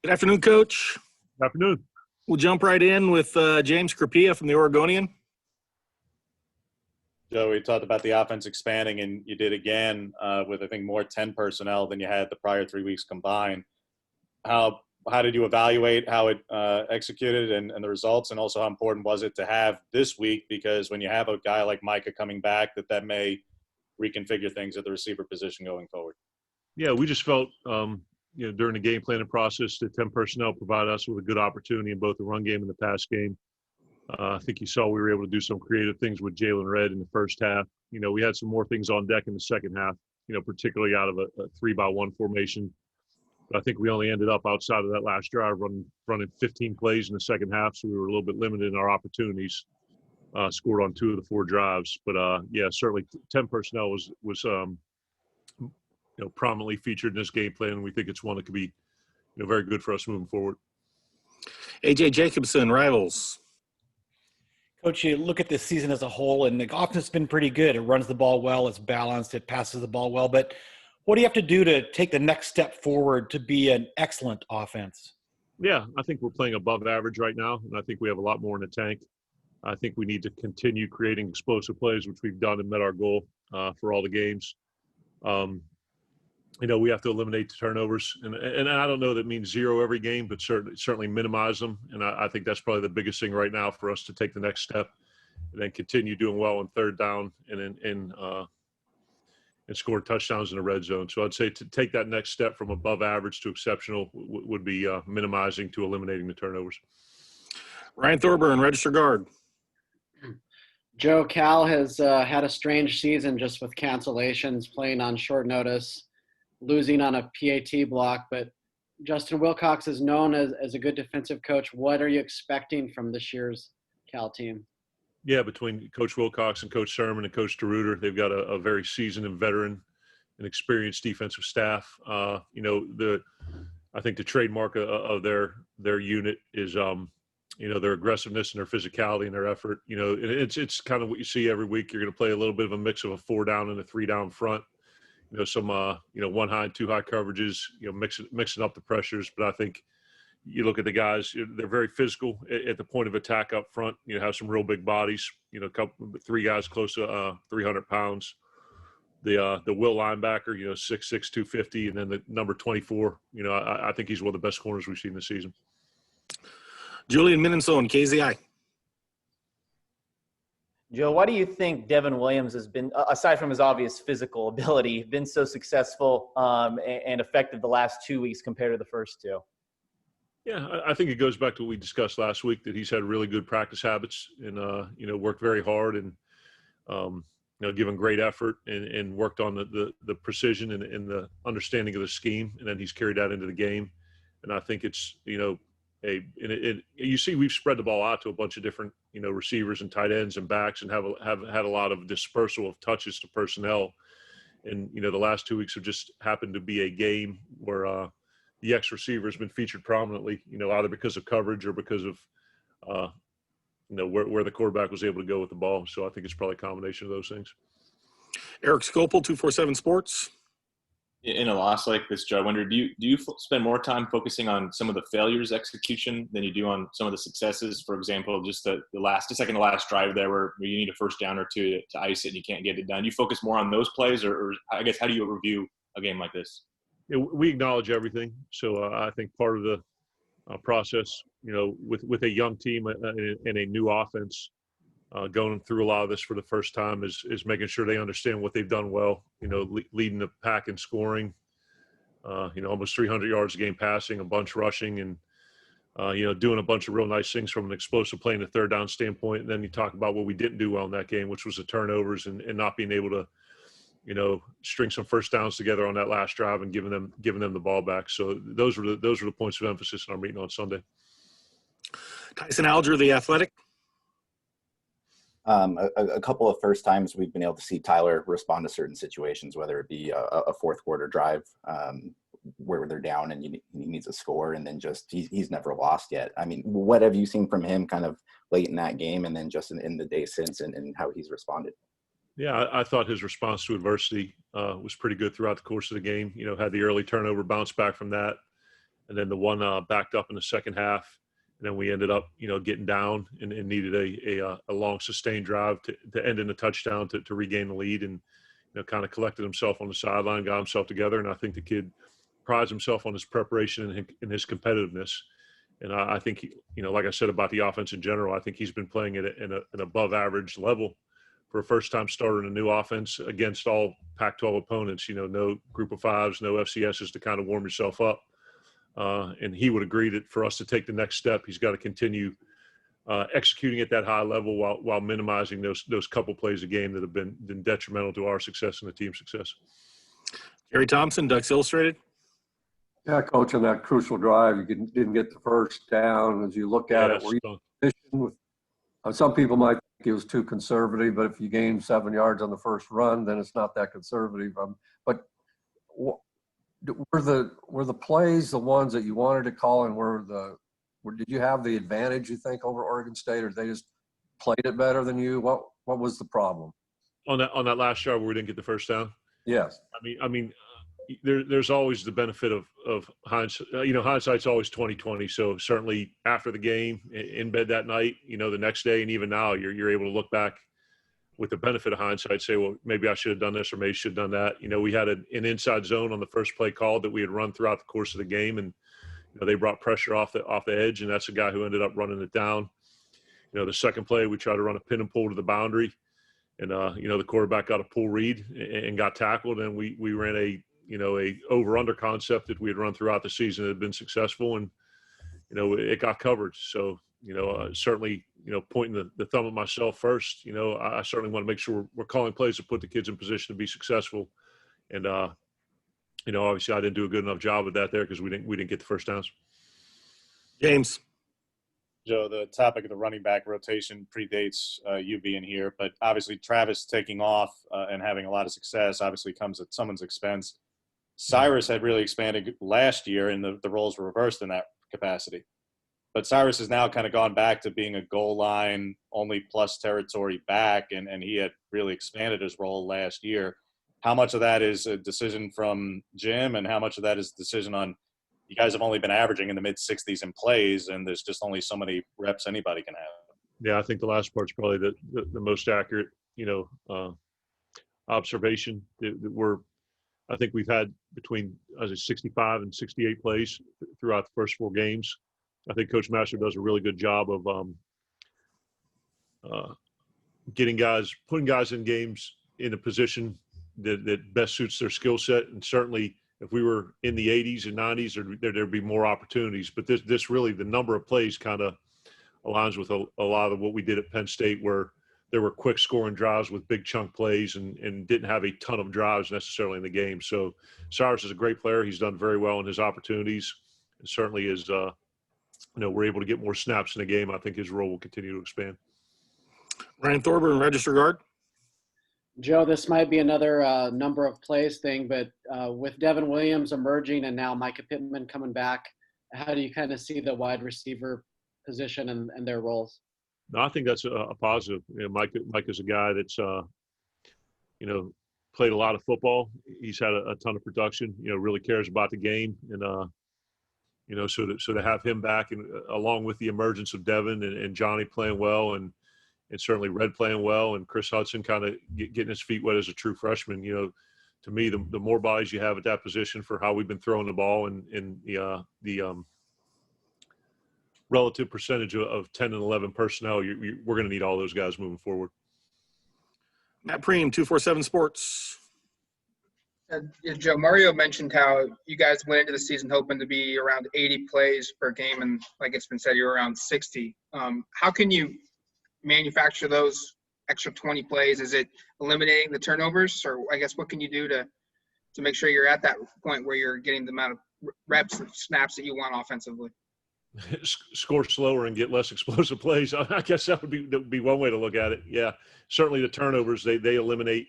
Good afternoon, Coach. Good afternoon. We'll jump right in with James Crapia from the Oregonian. Joe, we talked about the offense expanding, and you did again with, I think, more 10 personnel than you had the prior 3 weeks combined. How did you evaluate how it executed and the results, and also how important was it to have this week? Because when you have a guy like Micah coming back, that may reconfigure things at the receiver position going forward. Yeah, we just felt, during the game planning process, the 10 personnel provided us with a good opportunity in both the run game and the pass game. I think you saw we were able to do some creative things with Jalen Redd in the first half. We had some more things on deck in the second half, particularly out of a 3-by-1 formation. But I think we only ended up outside of that last drive running 15 plays in the second half, so we were a little bit limited in our opportunities. Scored on 2 of the 4 drives. But, certainly 10 personnel was prominently featured in this game plan, and we think it's one that could be very good for us moving forward. A.J. Jacobson, Rivals. Coach, you look at this season as a whole, and the offense has been pretty good. It runs the ball well, it's balanced, it passes the ball well. But what do you have to do to take the next step forward to be an excellent offense? Yeah, I think we're playing above average right now, and I think we have a lot more in the tank. I think we need to continue creating explosive plays, which we've done and met our goal for all the games. We have to eliminate the turnovers, and I don't know that means zero every game, but certainly minimize them. And I think that's probably the biggest thing right now for us to take the next step, and then continue doing well on third down and score touchdowns in the red zone. So I'd say to take that next step from above average to exceptional would be minimizing to eliminating the turnovers. Ryan Thorburn, Register Guard. Joe, Cal has had a strange season just with cancellations, playing on short notice, losing on a PAT block, but Justin Wilcox is known as a good defensive coach. What are you expecting from this year's Cal team? Yeah, between Coach Wilcox and Coach Sermon and Coach DeRuiter, they've got a very seasoned and veteran and experienced defensive staff. I think the trademark of their unit is their aggressiveness and their physicality and their effort. It's kind of what you see every week. You're going to play a little bit of a mix of a 4-down and a 3-down front. Some 1 high and 2 high coverages, mixing up the pressures. But I think you look at the guys, they're very physical at the point of attack up front. Have some real big bodies, 3 guys close to 300 pounds. The Will linebacker, 6'6", 250, and then the number 24, I think he's one of the best corners we've seen this season. Julian Minnesota, KZI. Joe, why do you think Devin Williams has been, aside from his obvious physical ability, been so successful and effective the last 2 weeks compared to the first 2? Yeah, I think it goes back to what we discussed last week, that he's had really good practice habits and, worked very hard and, given great effort and worked on the precision and the understanding of the scheme. And then he's carried that into the game. And I think it's, you see we've spread the ball out to a bunch of different, receivers and tight ends and backs, and have had a lot of dispersal of touches to personnel. And, the last 2 weeks have just happened to be a game where the X receiver has been featured prominently, either because of coverage or because of, where the quarterback was able to go with the ball. So I think it's probably a combination of ththose things. Eric Scopel, 247 Sports. In a loss like this, Joe, I wonder, do you spend more time focusing on some of the failures execution than you do on some of the successes? For example, just the second to last drive there where you need a first down or 2 to ice it and you can't get it done. You focus more on those plays, or I guess, how do you review a game like this? Yeah, we acknowledge everything. So I think part of the process, with a young team and a new offense, going through a lot of this for the first time is making sure they understand what they've done well, leading the pack in scoring, almost 300 yards a game passing, a bunch rushing, and, doing a bunch of real nice things from an explosive play and a third down standpoint. And then you talk about what we didn't do well in that game, which was the turnovers and not being able to, string some first downs together on that last drive and giving them the ball back. So those were the points of emphasis in our meeting on Sunday. Tyson Alger, The Athletic. A couple of first times we've been able to see Tyler respond to certain situations, whether it be a fourth quarter drive where they're down and he needs a score, and then just he's never lost yet. I mean, what have you seen from him kind of late in that game and then just in the day since and how he's responded? Yeah, I thought his response to adversity was pretty good throughout the course of the game. Had the early turnover, bounced back from that, and then the one backed up in the second half. And then we ended up, getting down and needed a long sustained drive to end in a touchdown to regain the lead, and kind of collected himself on the sideline, got himself together. And I think the kid prides himself on his preparation and his competitiveness. And I think, like I said about the offense in general, I think he's been playing at an above average level for a first-time starter in a new offense against all Pac-12 opponents. No group of fives, no FCSs to kind of warm yourself up. And he would agree that for us to take the next step, he's got to continue executing at that high level while minimizing those couple plays a game that have been detrimental to our success and the team's success. Gary Thompson, Ducks Illustrated. Yeah, Coach, on that crucial drive, you didn't get the first down. As you look at it, were you positioned with some people might think it was too conservative, but if you gain 7 yards on the first run, then it's not that conservative. But were the plays the ones that you wanted to call, and did you have the advantage, you think, over Oregon State, or they just played it better than you? What was the problem on that last drive where we didn't get the first down? Yes. I mean, there's always the benefit of hindsight. Hindsight's always 20/20. So certainly after the game, in bed that night, the next day, and even now, you're able to look back with the benefit of hindsight, say, well, maybe I should have done this, or maybe should have done that. We had an inside zone on the first play call that we had run throughout the course of the game, and they brought pressure off the edge, and that's the guy who ended up running it down. The second play, we tried to run a pin and pull to the boundary, and the quarterback got a pull read and got tackled, and we ran a over-under concept that we had run throughout the season that had been successful, and it got covered. So certainly pointing the thumb at myself first, I certainly want to make sure we're calling plays to put the kids in position to be successful, and obviously I didn't do a good enough job of that there because we didn't get the first downs. James. Joe, the topic of the running back rotation predates you being here, but obviously Travis taking off and having a lot of success obviously comes at someone's expense. Cyrus had really expanded last year, and the roles were reversed in that capacity. But Cyrus has now kind of gone back to being a goal line only plus territory back, and he had really expanded his role last year. How much of that is a decision from Jim, and how much of that is a decision on you guys have only been averaging in the mid-60s in plays, and there's just only so many reps anybody can have? Yeah, I think the last part's probably the most accurate, observation. I think we've had between 65 and 68 plays throughout the first 4 games. I think Coach Master does a really good job of putting guys in games in a position that best suits their skill set. And certainly if we were in the 80s and 90s, there'd be more opportunities. But this really, the number of plays kind of aligns with a lot of what we did at Penn State, where there were quick scoring drives with big chunk plays and didn't have a ton of drives necessarily in the game. So Cyrus is a great player. He's done very well in his opportunities, and certainly is, we're able to get more snaps in the game. I think his role will continue to expand. Ryan Thorburn, Register Guard. Joe, this might be another number of plays thing, but with Devin Williams emerging and now Micah Pittman coming back, how do you kind of see the wide receiver position and their roles? No, I think that's a positive. Mike is a guy that's, played a lot of football. He's had a ton of production, really cares about the game. And, so to have him back, and along with the emergence of Devin and Johnny playing well, and certainly Red playing well, and Chris Hudson kind of getting his feet wet as a true freshman, to me, the more bodies you have at that position for how we've been throwing the ball and the relative percentage of 10 and 11 personnel, we're going to need all those guys moving forward. Matt Preem, 247 Sports. Joe, Mario mentioned how you guys went into the season hoping to be around 80 plays per game, and like it's been said, you're around 60. How can you manufacture those extra 20 plays? Is it eliminating the turnovers, or I guess what can you do to make sure you're at that point where you're getting the amount of reps and snaps that you want offensively? Score slower and get less explosive plays. I guess that would be one way to look at it. Yeah, certainly the turnovers they eliminate.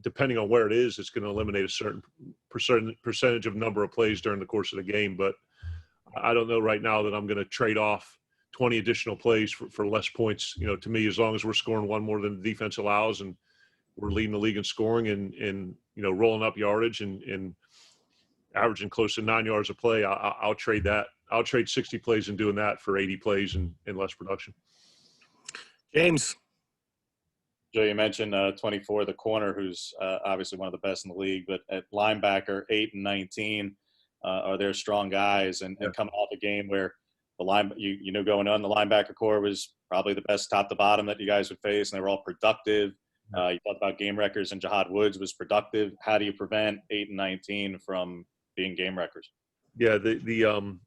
Depending on where it is, it's going to eliminate a certain percentage of number of plays during the course of the game. But I don't know right now that I'm going to trade off 20 additional plays for less points. To me, as long as we're scoring one more than the defense allows, and we're leading the league in scoring and rolling up yardage and averaging close to 9 yards a play, I'll trade that. I'll trade 60 plays and doing that for 80 plays and less production. James. Joe, you mentioned 24, the corner, who's obviously one of the best in the league, but at linebacker, 8 and 19 are their strong guys, and coming off a game where the going on, the linebacker core was probably the best top to bottom that you guys would face, and they were all productive. You talked about game wreckers, and Jihad Woods was productive. How do you prevent 8 and 19 from being game wreckers? Yeah, the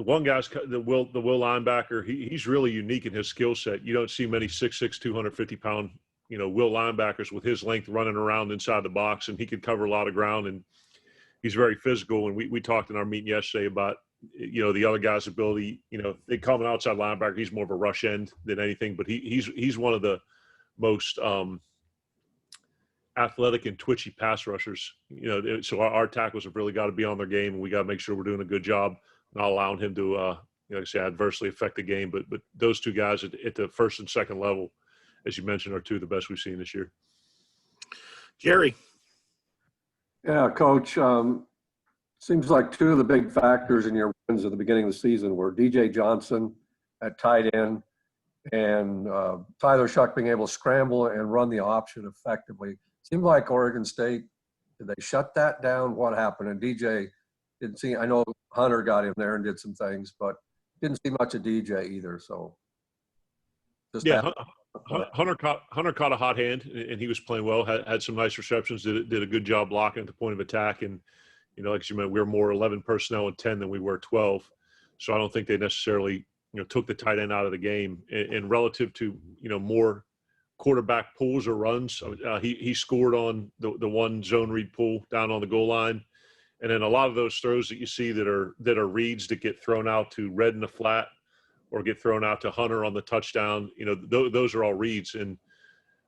one guy's the Will linebacker. He's really unique in his skill set. You don't see many 6'6", 250-pound, Will linebackers with his length running around inside the box, and he could cover a lot of ground, and he's very physical. And we talked in our meeting yesterday about, the other guy's ability. They call him an outside linebacker. He's more of a rush end than anything, but he's one of the most athletic and twitchy pass rushers. So our tackles have really got to be on their game, and we got to make sure we're doing a good job, not allowing him to, like I say, adversely affect the game. But those two guys at the first and second level, as you mentioned, are two of the best we've seen this year. Jerry. Yeah, Coach. Seems like two of the big factors in your wins at the beginning of the season were DJ Johnson at tight end and Tyler Shuck being able to scramble and run the option effectively. Seemed like Oregon State, did they shut that down? What happened? And DJ didn't see, I know Hunter got in there and did some things, but didn't see much of DJ either. So just Hunter caught a hot hand, and he was playing well, had some nice receptions, did a good job blocking at the point of attack. And, like you mentioned, we were more 11 personnel and 10 than we were 12. So I don't think they necessarily, took the tight end out of the game. And relative to, more quarterback pulls or runs, he scored on the one zone read pull down on the goal line. And then a lot of those throws that you see that are reads that get thrown out to Red in the flat or get thrown out to Hunter on the touchdown, those are all reads. And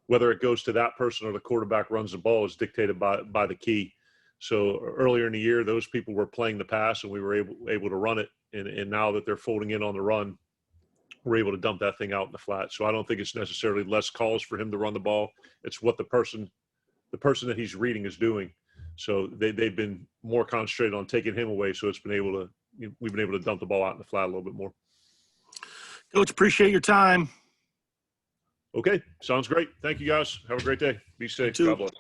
whether it goes to that person or the quarterback runs the ball is dictated by the key. So earlier in the year, those people were playing the pass and we were able to run it. And now that they're folding in on the run, we're able to dump that thing out in the flat. So I don't think it's necessarily less calls for him to run the ball. It's what the person that he's reading is doing. So they've been more concentrated on taking him away. So we've been able to dump the ball out in the flat a little bit more. Coach, appreciate your time. Okay, sounds great. Thank you, guys. Have a great day. Be safe. God bless.